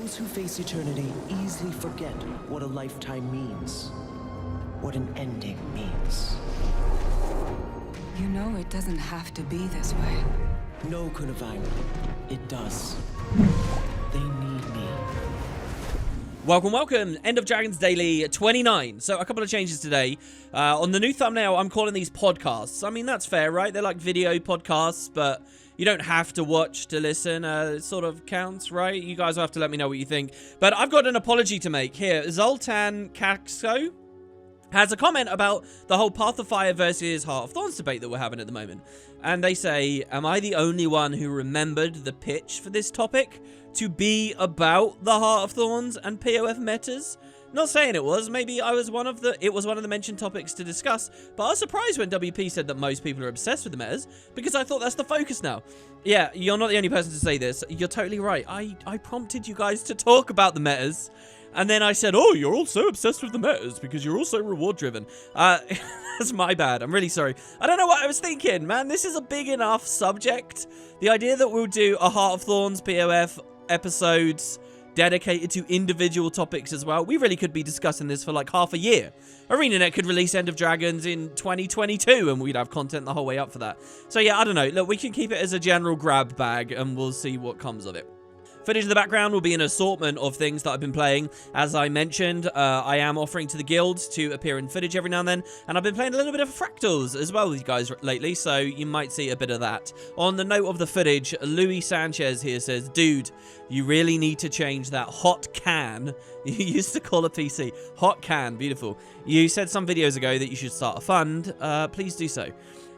Those who face eternity easily forget what a lifetime means, what an ending means. You know it doesn't have to be this way. No, Kunavine, it does. They need me. Welcome. End of Dragons Daily 29. So a couple of changes today. On the new thumbnail, I'm calling these podcasts. I mean, that's fair, right? They're like video podcasts, but you don't have to watch to listen. It sort of counts, right? You guys will have to let me know what you think. But I've got an apology to make here. Zoltan Kakso has a comment about the whole Path of Fire versus Heart of Thorns debate that we're having at the moment. And they say, am I the only one who remembered the pitch for this topic to be about the Heart of Thorns and POF metas? Not saying it was. Maybe I was one of the mentioned topics to discuss, but I was surprised when WP said that most people are obsessed with the metas, because I thought that's the focus now. Yeah, you're not the only person to say this. You're totally right. I prompted you guys to talk about the metas. And then I said, oh, you're all so obsessed with the metas because you're also reward-driven. That's my bad. I'm really sorry. I don't know what I was thinking, man. This is a big enough subject. The idea that we'll do a Heart of Thorns POF episodes dedicated to individual topics as well. We really could be discussing this for like half a year. ArenaNet could release End of Dragons in 2022 and we'd have content the whole way up for that. So yeah, I don't know. Look, we can keep it as a general grab bag and we'll see what comes of it. Footage in the background will be an assortment of things that I've been playing. As I mentioned, I am offering to the guilds to appear in footage every now and then, and I've been playing a little bit of Fractals as well with you guys lately, so you might see a bit of that. On the note of the footage, Louis Sanchez here says, dude, you really need to change that hot can. You used to call a PC. Hot can, beautiful. You said some videos ago that you should start a fund. Please do so.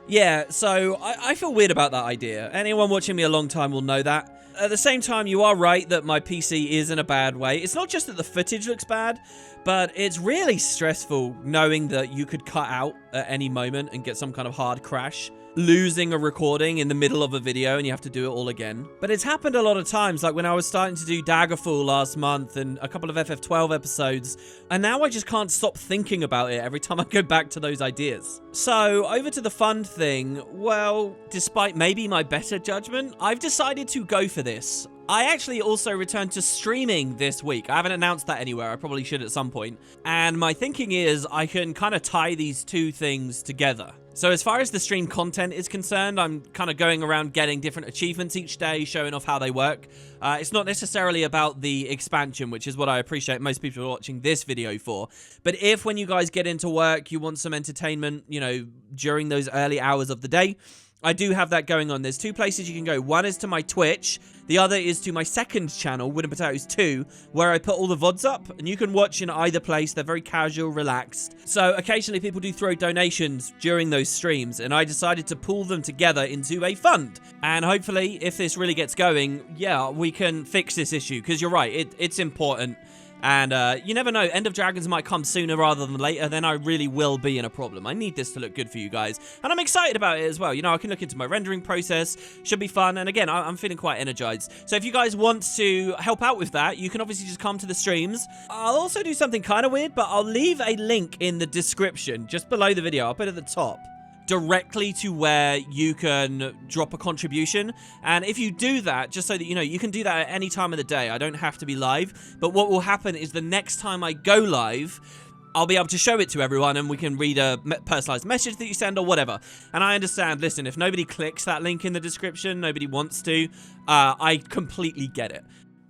Yeah, so I feel weird about that idea. Anyone watching me a long time will know that. At the same time, you are right that my PC is in a bad way. It's not just that the footage looks bad, but it's really stressful knowing that you could cut out at any moment and get some kind of hard crash. Losing a recording in the middle of a video and you have to do it all again. But it's happened a lot of times, like when I was starting to do Daggerfall last month and a couple of FF12 episodes, and now I just can't stop thinking about it every time I go back to those ideas. So, over to the fun thing, well, despite maybe my better judgment, I've decided to go for this. I actually also returned to streaming this week. I haven't announced that anywhere. I probably should at some point. And my thinking is I can kind of tie these two things together. So as far as the stream content is concerned, I'm kind of going around getting different achievements each day, showing off how they work. It's not necessarily about the expansion, which is what I appreciate most people are watching this video for. But if when you guys get into work, you want some entertainment, you know, during those early hours of the day, I do have that going on. There's two places you can go. One is to my Twitch. The other is to my second channel, WoodenPotatoes 2, where I put all the VODs up. And you can watch in either place. They're very casual, relaxed. So occasionally people do throw donations during those streams. And I decided to pull them together into a fund. And hopefully, if this really gets going, yeah, we can fix this issue. Because you're right, it's important. And you never know, End of Dragons might come sooner rather than later, then I really will be in a problem. I need this to look good for you guys. And I'm excited about it as well. You know, I can look into my rendering process. Should be fun. And again, I'm feeling quite energized. So if you guys want to help out with that, you can obviously just come to the streams. I'll also do something kind of weird, but I'll leave a link in the description, just below the video. I'll put it at the top, directly to where you can drop a contribution. And if you do that, just so that you know, you can do that at any time of the day. I don't have to be live. But what will happen is the next time I go live, I'll be able to show it to everyone and we can read a personalized message that you send or whatever. And I understand, listen, if nobody clicks that link in the description, nobody wants to, I completely get it.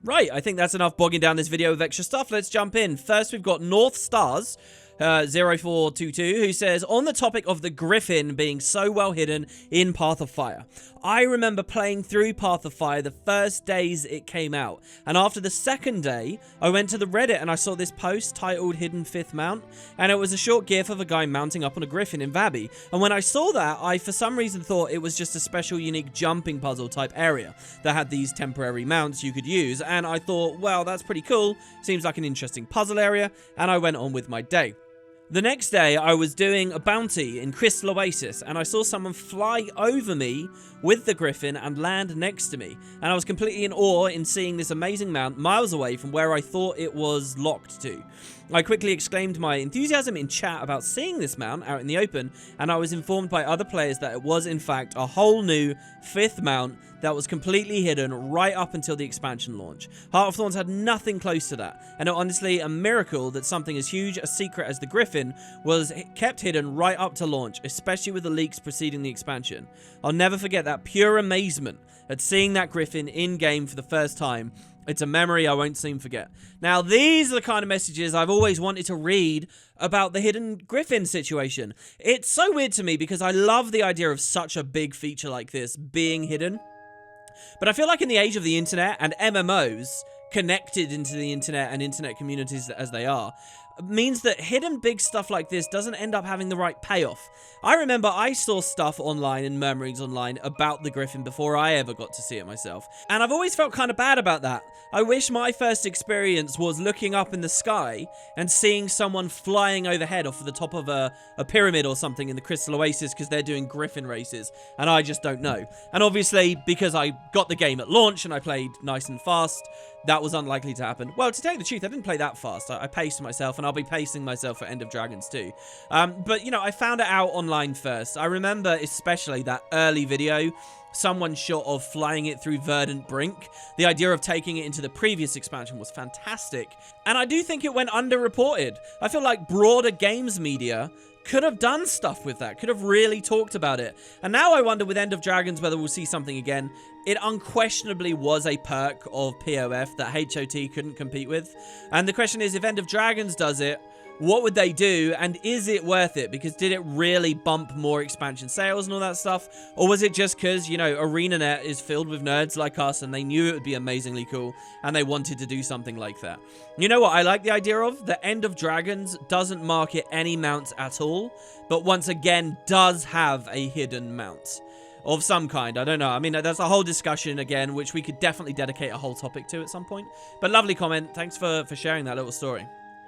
Right, I think that's enough bogging down this video with extra stuff. Let's jump in. First, we've got North Stars 0422, who says, on the topic of the Griffin being so well hidden in Path of Fire, I remember playing through Path of Fire the first days it came out, and after the second day, I went to the Reddit and I saw this post titled Hidden Fifth Mount, and it was a short gif of a guy mounting up on a Griffin in Vabby, and when I saw that, I for some reason thought it was just a special unique jumping puzzle type area that had these temporary mounts you could use, and I thought, well, that's pretty cool, seems like an interesting puzzle area, and I went on with my day. The next day, I was doing a bounty in Crystal Oasis, and I saw someone fly over me with the Griffin and land next to me. And I was completely in awe in seeing this amazing mount miles away from where I thought it was locked to. I quickly exclaimed my enthusiasm in chat about seeing this mount out in the open, and I was informed by other players that it was in fact a whole new fifth mount that was completely hidden right up until the expansion launch. Heart of Thorns had nothing close to that, and honestly a miracle that something as huge a secret as the Griffin was kept hidden right up to launch, especially with the leaks preceding the expansion. I'll never forget that pure amazement at seeing that Griffin in-game for the first time. It's a memory I won't soon forget. Now, these are the kind of messages I've always wanted to read about the hidden Griffin situation. It's so weird to me because I love the idea of such a big feature like this being hidden. But I feel like in the age of the internet and MMOs, connected into the internet and internet communities as they are, means that hidden big stuff like this doesn't end up having the right payoff. I remember I saw stuff online and murmurings online about the Griffin before I ever got to see it myself. And I've always felt kind of bad about that. I wish my first experience was looking up in the sky and seeing someone flying overhead off of the top of a pyramid or something in the Crystal Oasis because they're doing Griffin races, and I just don't know. And obviously, because I got the game at launch and I played nice and fast, that was unlikely to happen. Well, to tell you the truth, I didn't play that fast. I paced myself, and I'll be pacing myself for End of Dragons too. But, you know, I found it out online first. I remember especially that early video someone shot of flying it through Verdant Brink. The idea of taking it into the previous expansion was fantastic. And I do think it went underreported. I feel like broader games media could have done stuff with that, could have really talked about it. And now I wonder with End of Dragons whether we'll see something again. It unquestionably was a perk of POF that HOT couldn't compete with. And the question is, if End of Dragons does it, what would they do, and is it worth it? Because did it really bump more expansion sales and all that stuff? Or was it just because, you know, ArenaNet is filled with nerds like us and they knew it would be amazingly cool and they wanted to do something like that? You know what I like the idea of? The End of Dragons doesn't market any mounts at all, but once again does have a hidden mount of some kind. I don't know. I mean, that's a whole discussion again, which we could definitely dedicate a whole topic to at some point. But lovely comment. Thanks for sharing that little story.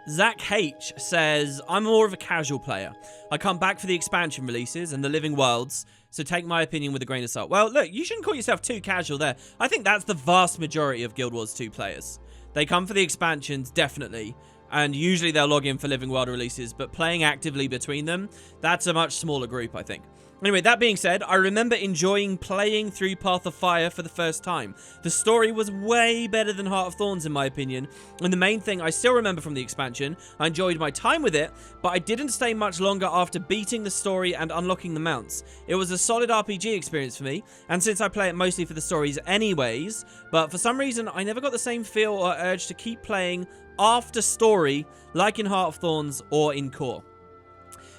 Zach H says, I'm more of a casual player. I come back for the expansion releases and the Living Worlds, so take my opinion with a grain of salt. Well, look, you shouldn't call yourself too casual there. I think that's the vast majority of Guild Wars 2 players. They come for the expansions, definitely, and usually they'll log in for Living World releases, but playing actively between them, that's a much smaller group, I think. Anyway, that being said, I remember enjoying playing through Path of Fire for the first time. The story was way better than Heart of Thorns in my opinion, and the main thing I still remember from the expansion, I enjoyed my time with it, but I didn't stay much longer after beating the story and unlocking the mounts. It was a solid RPG experience for me, and since I play it mostly for the stories anyways, but for some reason I never got the same feel or urge to keep playing after story like in Heart of Thorns or in Core.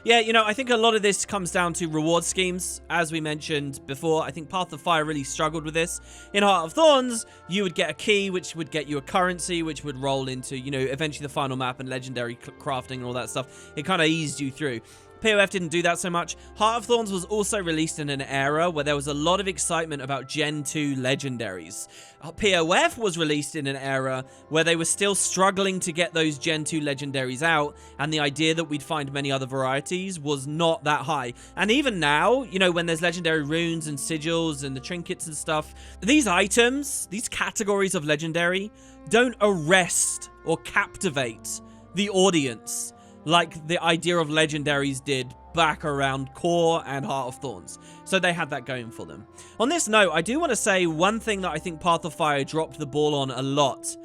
Yeah, you know, I think a lot of this comes down to reward schemes. As we mentioned before, I think Path of Fire really struggled with this. In Heart of Thorns, you would get a key, which would get you a currency, which would roll into, you know, eventually the final map and legendary crafting and all that stuff. It kind of eased you through. POF didn't do that so much. Heart of Thorns was also released in an era where there was a lot of excitement about Gen 2 legendaries. POF was released in an era where they were still struggling to get those Gen 2 legendaries out, and the idea that we'd find many other varieties was not that high. And even now, you know, when there's legendary runes and sigils and the trinkets and stuff, these items, these categories of legendary, don't arrest or captivate the audience like the idea of legendaries did back around Core and Heart of Thorns. So they had that going for them. On this note, I do want to say one thing that I think Path of Fire dropped the ball on a lot.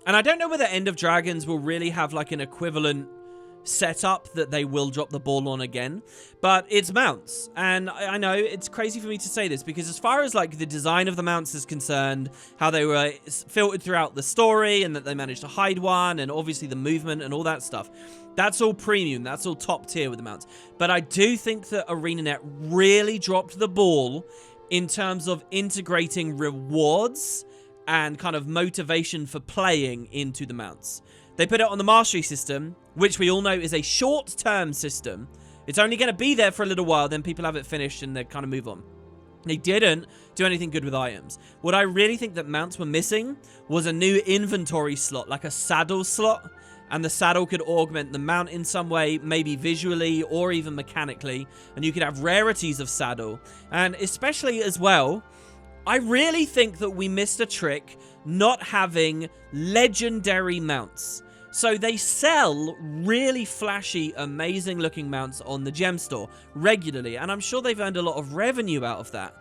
And I don't know whether End of Dragons will really have like an equivalent setup that they will drop the ball on again, but it's mounts. And I know it's crazy for me to say this because as far as like the design of the mounts is concerned, how they were filtered throughout the story and that they managed to hide one, and obviously the movement and all that stuff, that's all premium, that's all top tier with the mounts. But I do think that ArenaNet really dropped the ball in terms of integrating rewards and kind of motivation for playing into the mounts. They put it on the mastery system, which we all know is a short-term system. It's only going to be there for a little while, then people have it finished and they kind of move on. They didn't do anything good with items. What I really think that mounts were missing was a new inventory slot, like a saddle slot, and the saddle could augment the mount in some way, maybe visually or even mechanically, and you could have rarities of saddle. And especially as well, I really think that we missed a trick not having legendary mounts. So they sell really flashy, amazing looking mounts on the gem store regularly, and I'm sure they've earned a lot of revenue out of that.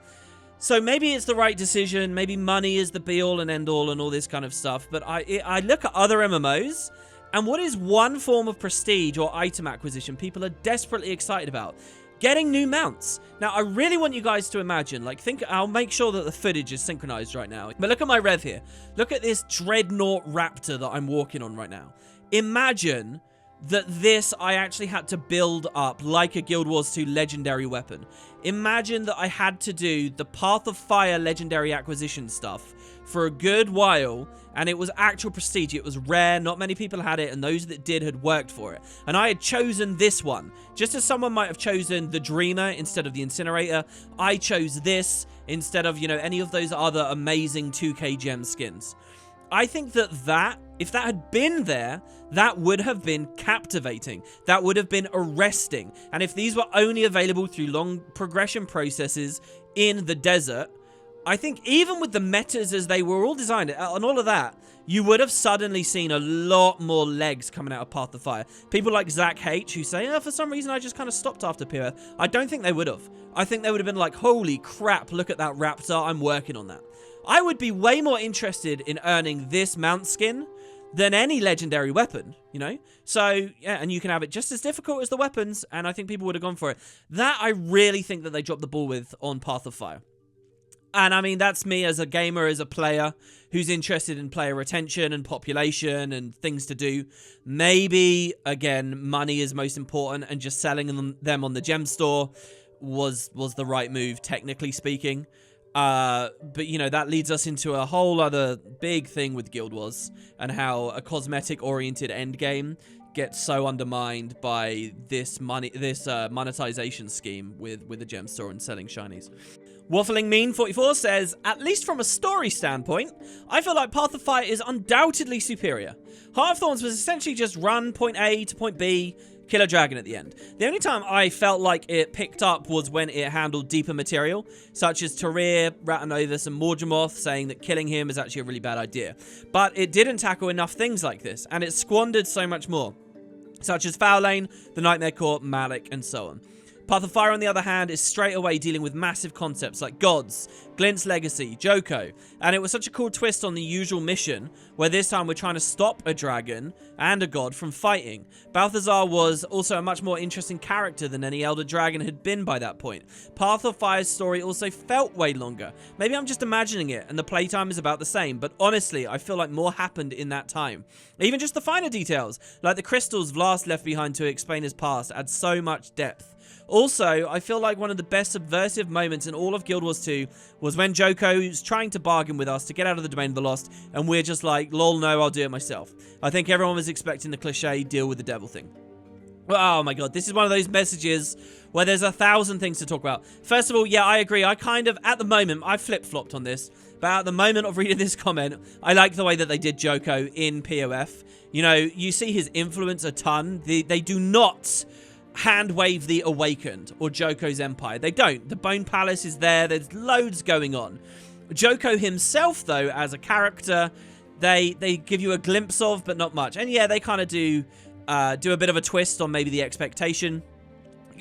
So maybe it's the right decision. Maybe money is the be-all and end-all and all this kind of stuff. But I look at other MMOs, and what is one form of prestige or item acquisition people are desperately excited about? Getting new mounts. Now, I really want you guys to imagine, like, I'll make sure that the footage is synchronized right now. But look at my rev here. Look at this Dreadnought Raptor that I'm walking on right now. Imagine that I actually had to build up like a Guild Wars 2 legendary weapon. Imagine that I had to do the Path of Fire legendary acquisition stuff for a good while, and it was actual prestige. It was rare, not many people had it, and those that did had worked for it. And I had chosen this one. Just as someone might have chosen the Dreamer instead of the Incinerator, I chose this instead of, you know, any of those other amazing 2K gem skins. I think that if that had been there, that would have been captivating. That would have been arresting. And if these were only available through long progression processes in the desert, I think even with the metas as they were all designed and all of that, you would have suddenly seen a lot more legs coming out of Path of Fire. People like Zach H who say, for some reason I just kind of stopped after POF. I don't think they would have. I think they would have been like, holy crap, look at that Raptor, I'm working on that. I would be way more interested in earning this mount skin than any legendary weapon, you know? So, yeah, and you can have it just as difficult as the weapons, and I think people would have gone for it. That I really think that they dropped the ball with on Path of Fire. And I mean, that's me as a gamer, as a player who's interested in player retention and population and things to do. Maybe, again, money is most important, and just selling them on the gem store was the right move, technically speaking. But, you know, that leads us into a whole other big thing with Guild Wars and how a cosmetic-oriented endgame gets so undermined by this monetization scheme with the gem store and selling shinies. Waffling Mean 44 says, at least from a story standpoint, I feel like Path of Fire is undoubtedly superior. Heart of Thorns was essentially just run point A to point B, kill a dragon at the end. The only time I felt like it picked up was when it handled deeper material, such as Tyrir, Ratanovus, and Morgemoth saying that killing him is actually a really bad idea. But it didn't tackle enough things like this, and it squandered so much more, such as Foul Lane, the Nightmare Court, Malik, and so on. Path of Fire, on the other hand, is straight away dealing with massive concepts like gods, Glint's legacy, Joko, and it was such a cool twist on the usual mission, where this time we're trying to stop a dragon and a god from fighting. Balthazar was also a much more interesting character than any Elder Dragon had been by that point. Path of Fire's story also felt way longer. Maybe I'm just imagining it, and the playtime is about the same, but honestly, I feel like more happened in that time. Even just the finer details, like the crystals Vlast left behind to explain his past, add so much depth. Also, I feel like one of the best subversive moments in all of Guild Wars 2 was when Joko's trying to bargain with us to get out of the Domain of the Lost, and we're just like, lol, no, I'll do it myself. I think everyone was expecting the cliche deal with the devil thing. Oh my god, this is one of those messages where there's 1,000 things to talk about. First of all, yeah, I agree. I kind of, at the moment, I flip-flopped on this, but at the moment of reading this comment, I like the way that they did Joko in POF. You know, you see his influence a ton. They do not hand wave the Awakened or Joko's Empire. They don't. The Bone Palace is there. There's loads going on. Joko himself, though, as a character, they give you a glimpse of, but not much. And yeah, they kind of do a bit of a twist on maybe the expectation.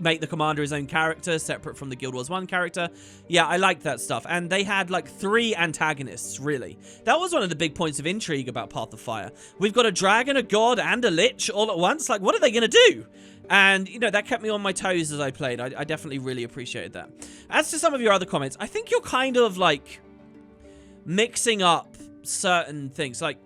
Make the commander his own character, separate from the Guild Wars 1 character. Yeah, I liked that stuff. And they had like 3 antagonists, really. That was one of the big points of intrigue about Path of Fire. We've got a dragon, a god, and a lich all at once. Like, what are they going to do? And, you know, that kept me on my toes as I played. I definitely really appreciated that. As to some of your other comments, I think you're kind of, like, mixing up certain things. Like,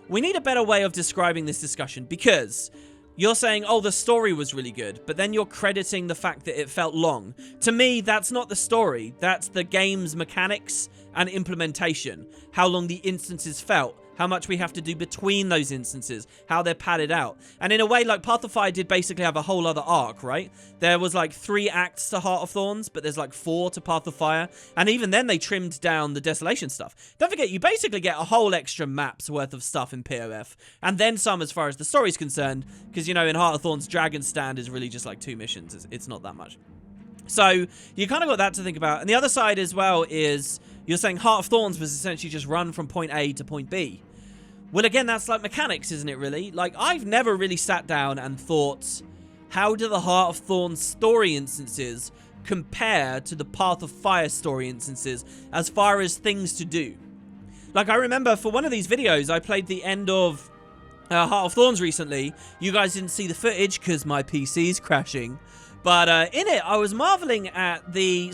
we need a better way of describing this discussion, because you're saying, oh, the story was really good, but then you're crediting the fact that it felt long. To me, that's not the story. That's the game's mechanics and implementation. How long the instances felt. How much we have to do between those instances, how they're padded out. And in a way, like, Path of Fire did basically have a whole other arc, right? There was like 3 acts to Heart of Thorns, but there's like 4 to Path of Fire. And even then, they trimmed down the Desolation stuff. Don't forget, you basically get a whole extra map's worth of stuff in POF. And then some as far as the story's concerned, because, you know, in Heart of Thorns, Dragon Stand is really just like 2 missions. It's not that much. So, you kind of got that to think about. And the other side as well is, you're saying Heart of Thorns was essentially just run from point A to point B. Well, again, that's like mechanics, isn't it, really? Like, I've never really sat down and thought, how do the Heart of Thorns story instances compare to the Path of Fire story instances as far as things to do. Like, I remember for one of these videos, I played the end of Heart of Thorns recently. You guys didn't see the footage because my PC's crashing. But in it, I was marveling at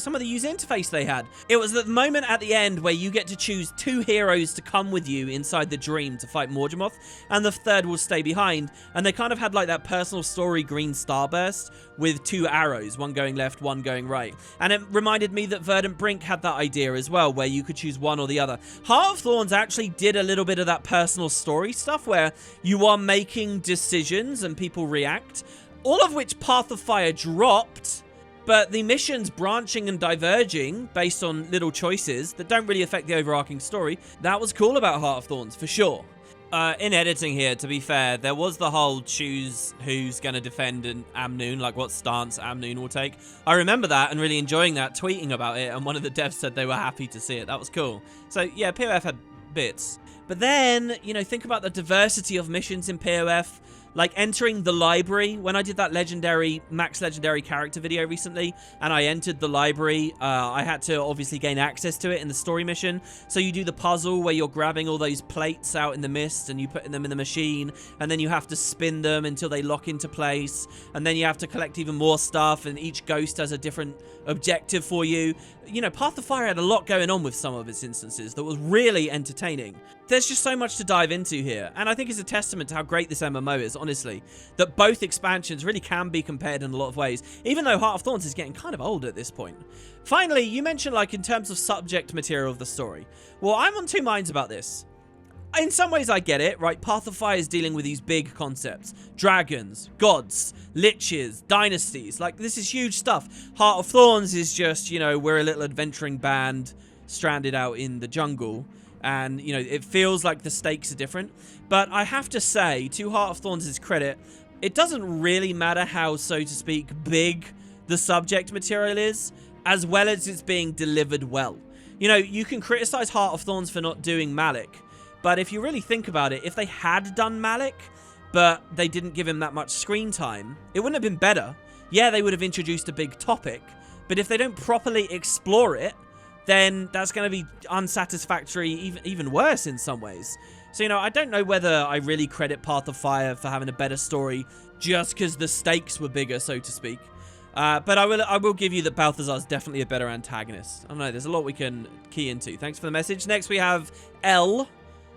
some of the user interface they had. It was the moment at the end where you get to choose 2 heroes to come with you inside the dream to fight Morgemoth, and the third will stay behind. And they kind of had like that personal story green starburst with 2 arrows, one going left, one going right. And it reminded me that Verdant Brink had that idea as well, where you could choose one or the other. Heart of Thorns actually did a little bit of that personal story stuff where you are making decisions and people react. All of which Path of Fire dropped, but the missions branching and diverging based on little choices that don't really affect the overarching story, that was cool about Heart of Thorns, for sure. In editing here, to be fair, there was the whole choose who's going to defend an Amnoon, like what stance Amnoon will take. I remember that and really enjoying that, tweeting about it, and one of the devs said they were happy to see it. That was cool. So, yeah, POF had bits. But then, you know, think about the diversity of missions in POF. Like entering the library. When I did that max legendary character video recently, and I entered the library, I had to obviously gain access to it in the story mission. So you do the puzzle where you're grabbing all those plates out in the mist and you put them in the machine, and then you have to spin them until they lock into place, and then you have to collect even more stuff, and each ghost has a different objective for you. You know, Path of Fire had a lot going on with some of its instances that was really entertaining. There's just so much to dive into here, and I think it's a testament to how great this MMO is, honestly, that both expansions really can be compared in a lot of ways, even though Heart of Thorns is getting kind of old at this point. Finally, you mentioned, like, in terms of subject material of the story. Well, I'm on 2 minds about this. In some ways, I get it, right? Path of Fire is dealing with these big concepts. Dragons, gods, liches, dynasties. Like, this is huge stuff. Heart of Thorns is just, you know, we're a little adventuring band stranded out in the jungle. And, you know, it feels like the stakes are different. But I have to say, to Heart of Thorns' credit, it doesn't really matter how, so to speak, big the subject material is, as well as it's being delivered well. You know, you can criticize Heart of Thorns for not doing Malik. But if you really think about it, if they had done Malik, but they didn't give him that much screen time, it wouldn't have been better. Yeah, they would have introduced a big topic, but if they don't properly explore it, then that's going to be unsatisfactory, even worse in some ways. So, you know, I don't know whether I really credit Path of Fire for having a better story just because the stakes were bigger, so to speak. But I will give you that Balthazar's definitely a better antagonist. I don't know, there's a lot we can key into. Thanks for the message. Next we have L.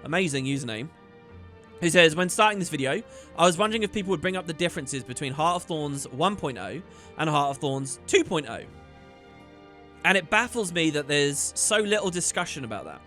Amazing username, who says, when starting this video, I was wondering if people would bring up the differences between Heart of Thorns 1.0 and Heart of Thorns 2.0. And it baffles me that there's so little discussion about that.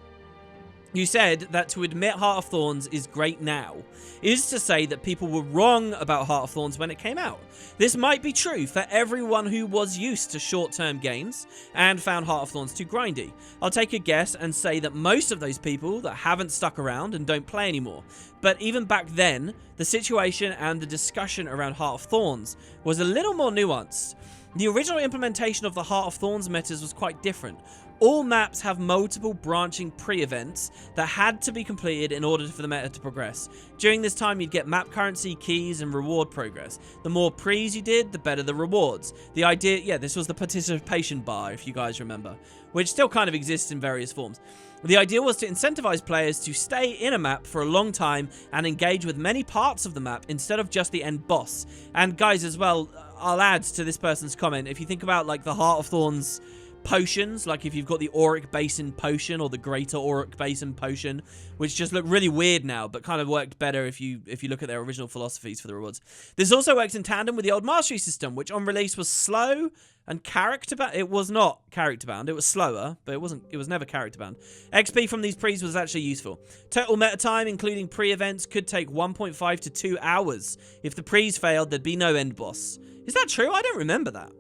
You said that to admit Heart of Thorns is great now is to say that people were wrong about Heart of Thorns when it came out. This might be true for everyone who was used to short-term games and found Heart of Thorns too grindy. I'll take a guess and say that most of those people that haven't stuck around and don't play anymore. But even back then, the situation and the discussion around Heart of Thorns was a little more nuanced. The original implementation of the Heart of Thorns metas was quite different. All maps have multiple branching pre-events that had to be completed in order for the meta to progress. During this time, you'd get map currency, keys, and reward progress. The more pre's you did, the better the rewards. The idea, yeah, this was the participation bar, if you guys remember, which still kind of exists in various forms. The idea was to incentivize players to stay in a map for a long time and engage with many parts of the map instead of just the end boss. And guys, as well, I'll add to this person's comment, if you think about like the Heart of Thorns potions, like if you've got the Auric Basin potion or the Greater Auric Basin potion, which just look really weird now, but kind of worked better if you look at their original philosophies for the rewards. This also works in tandem with the old mastery system, which on release was slow and character bound. It was not character bound. It was slower, but it was never character bound. XP from these pre's was actually useful. Total meta time, including pre-events, could take 1.5 to 2 hours. If the pre's failed, there'd be no end boss. Is that true? I don't remember that.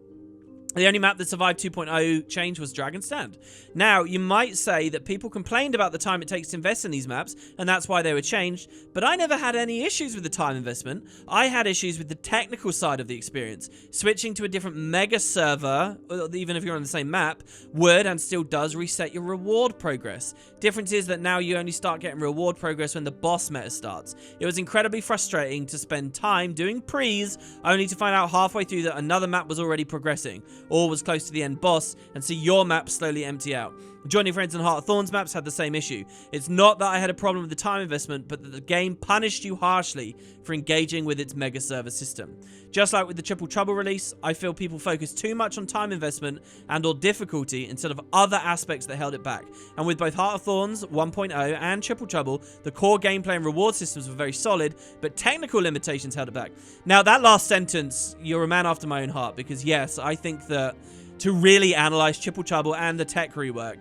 The only map that survived 2.0 change was Dragon's Stand. Now, you might say that people complained about the time it takes to invest in these maps, and that's why they were changed, but I never had any issues with the time investment. I had issues with the technical side of the experience. Switching to a different mega server, even if you're on the same map, would and still does reset your reward progress. Difference is that now you only start getting reward progress when the boss meta starts. It was incredibly frustrating to spend time doing pre's, only to find out halfway through that another map was already progressing. or was close to the end boss, and see your map slowly empty out. Joining Friends and Heart of Thorns maps had the same issue. It's not that I had a problem with the time investment, but that the game punished you harshly for engaging with its mega server system. Just like with the Triple Trouble release, I feel people focus too much on time investment and or difficulty instead of other aspects that held it back. And with both Heart of Thorns 1.0 and Triple Trouble, the core gameplay and reward systems were very solid, but technical limitations held it back. Now, that last sentence, you're a man after my own heart, because yes, I think that to really analyze Triple Trouble and the tech rework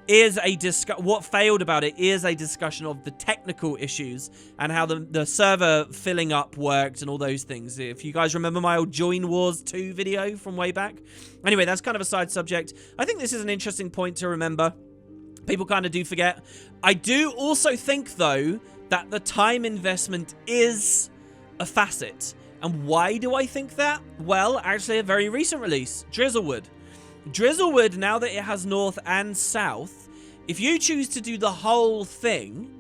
is what failed about it is a discussion of the technical issues and how the server filling up worked and all those things. If you guys remember my old Join Wars 2 video from way back. Anyway, that's kind of a side subject. I think this is an interesting point to remember. People kind of do forget. I do also think, though, that the time investment is a facet. And why do I think that? Well, actually a very recent release, Drizzlewood. Drizzlewood, now that it has North and South, if you choose to do the whole thing,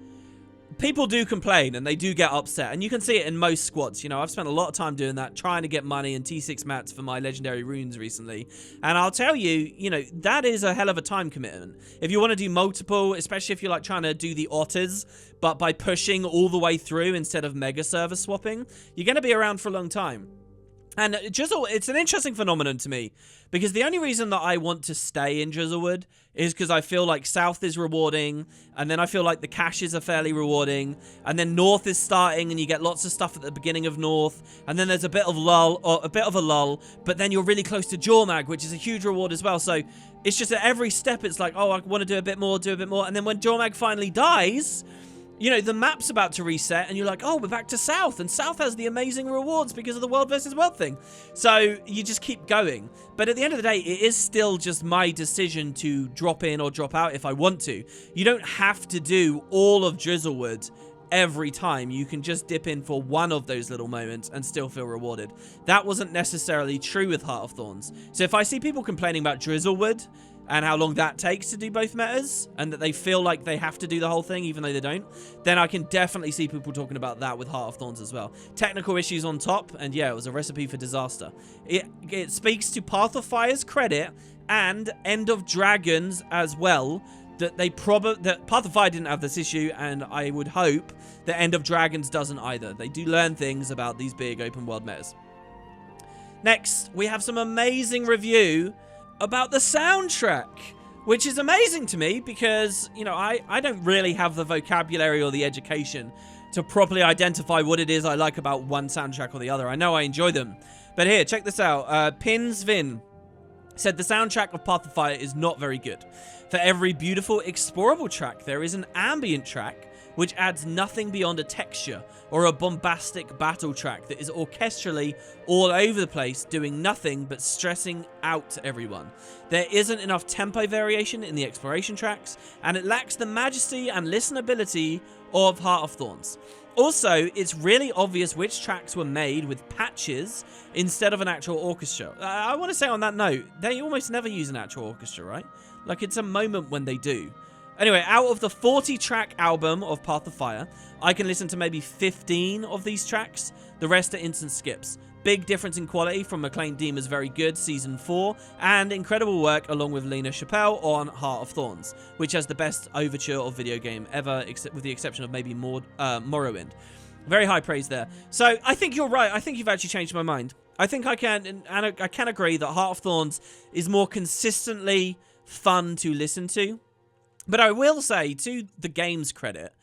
people do complain and they do get upset. And you can see it in most squads. You know, I've spent a lot of time doing that, trying to get money and T6 mats for my legendary runes recently. And I'll tell you, you know, that is a hell of a time commitment. If you want to do multiple, especially if you're like trying to do the otters, but by pushing all the way through instead of mega server swapping, you're going to be around for a long time. And it's an interesting phenomenon to me, because the only reason that I want to stay in Drizzlewood is because I feel like South is rewarding, and then I feel like the caches are fairly rewarding, and then North is starting, and you get lots of stuff at the beginning of North, and then there's a bit of a lull, but then you're really close to Jormag, which is a huge reward as well. So it's just at every step, it's like, oh, I want to do a bit more, and then when Jormag finally dies, you know, the map's about to reset, and you're like, oh, we're back to South, and South has the amazing rewards because of the world versus world thing. So you just keep going. But at the end of the day, it is still just my decision to drop in or drop out if I want to. You don't have to do all of Drizzlewood every time. You can just dip in for one of those little moments and still feel rewarded. That wasn't necessarily true with Heart of Thorns. So if I see people complaining about Drizzlewood and how long that takes to do both metas, and that they feel like they have to do the whole thing even though they don't, then I can definitely see people talking about that with Heart of Thorns as well. Technical issues on top, and yeah, it was a recipe for disaster. It speaks to Path of Fire's credit and End of Dragons as well, that Path of Fire didn't have this issue, and I would hope that End of Dragons doesn't either. They do learn things about these big open world metas. Next, we have some amazing review about the soundtrack, which is amazing to me because, you know, I don't really have the vocabulary or the education to properly identify what it is I like about one soundtrack or the other. I know I enjoy them. But here, check this out. Pinsvin said the soundtrack of Path of Fire is not very good. For every beautiful explorable track, there is an ambient track which adds nothing beyond a texture, or a bombastic battle track that is orchestrally all over the place, doing nothing but stressing out everyone. There isn't enough tempo variation in the exploration tracks, and it lacks the majesty and listenability of Heart of Thorns. Also, it's really obvious which tracks were made with patches instead of an actual orchestra. I want to say on that note, they almost never use an actual orchestra, right? Like, it's a moment when they do. Anyway, out of the 40-track album of Path of Fire, I can listen to maybe 15 of these tracks. The rest are instant skips. Big difference in quality from acclaimed Deemer's Very Good Season 4, and incredible work along with Lena Chappelle on Heart of Thorns, which has the best overture of video game ever, except with the exception of maybe Morrowind. Very high praise there. So I think you're right. I think you've actually changed my mind. I think I can, and I can agree that Heart of Thorns is more consistently fun to listen to. But I will say, to the game's credit,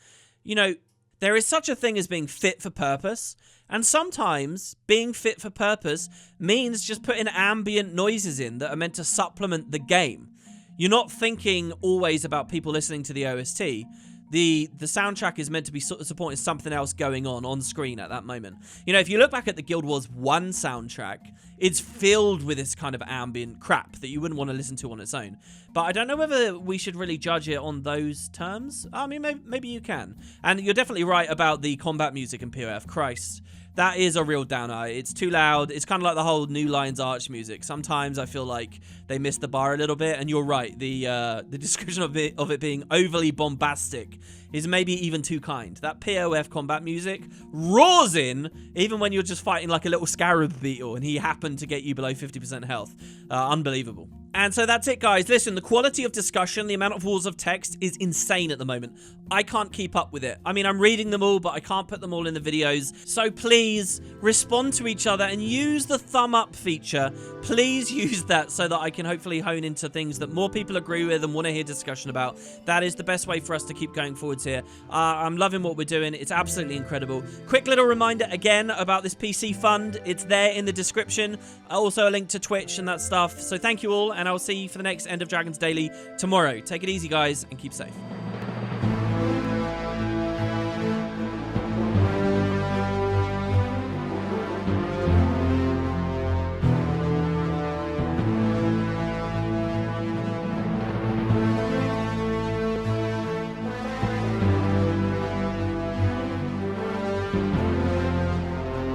you know, there is such a thing as being fit for purpose. And sometimes being fit for purpose means just putting ambient noises in that are meant to supplement the game. You're not thinking always about people listening to the OST. The soundtrack is meant to be supporting something else going on screen at that moment. You know, if you look back at the Guild Wars 1 soundtrack, it's filled with this kind of ambient crap that you wouldn't want to listen to on its own. But I don't know whether we should really judge it on those terms. I mean, maybe you can. And you're definitely right about the combat music in PoF. Christ. that is a real downer. It's too loud. It's kind of like the whole New Lines Arch music. Sometimes I feel like they missed the bar a little bit, and you're right. The description of it being overly bombastic is maybe even too kind. That POF combat music roars in, even when you're just fighting like a little scarab beetle, and he happened to get you below 50% health. Unbelievable. And so that's it, guys. Listen, the quality of discussion, the amount of walls of text is insane at the moment. I can't keep up with it. I mean, I'm reading them all, but I can't put them all in the videos. So please respond to each other and use the thumb up feature. Please use that so that I can hopefully hone into things that more people agree with and want to hear discussion about. That is the best way for us to keep going forwards here. I'm loving what we're doing. It's absolutely incredible. Quick little reminder again about this PC fund. It's there in the description. Also a link to Twitch and that stuff. So thank you all, and I'll see you for the next End of Dragons Daily tomorrow. Take it easy, guys, and keep safe.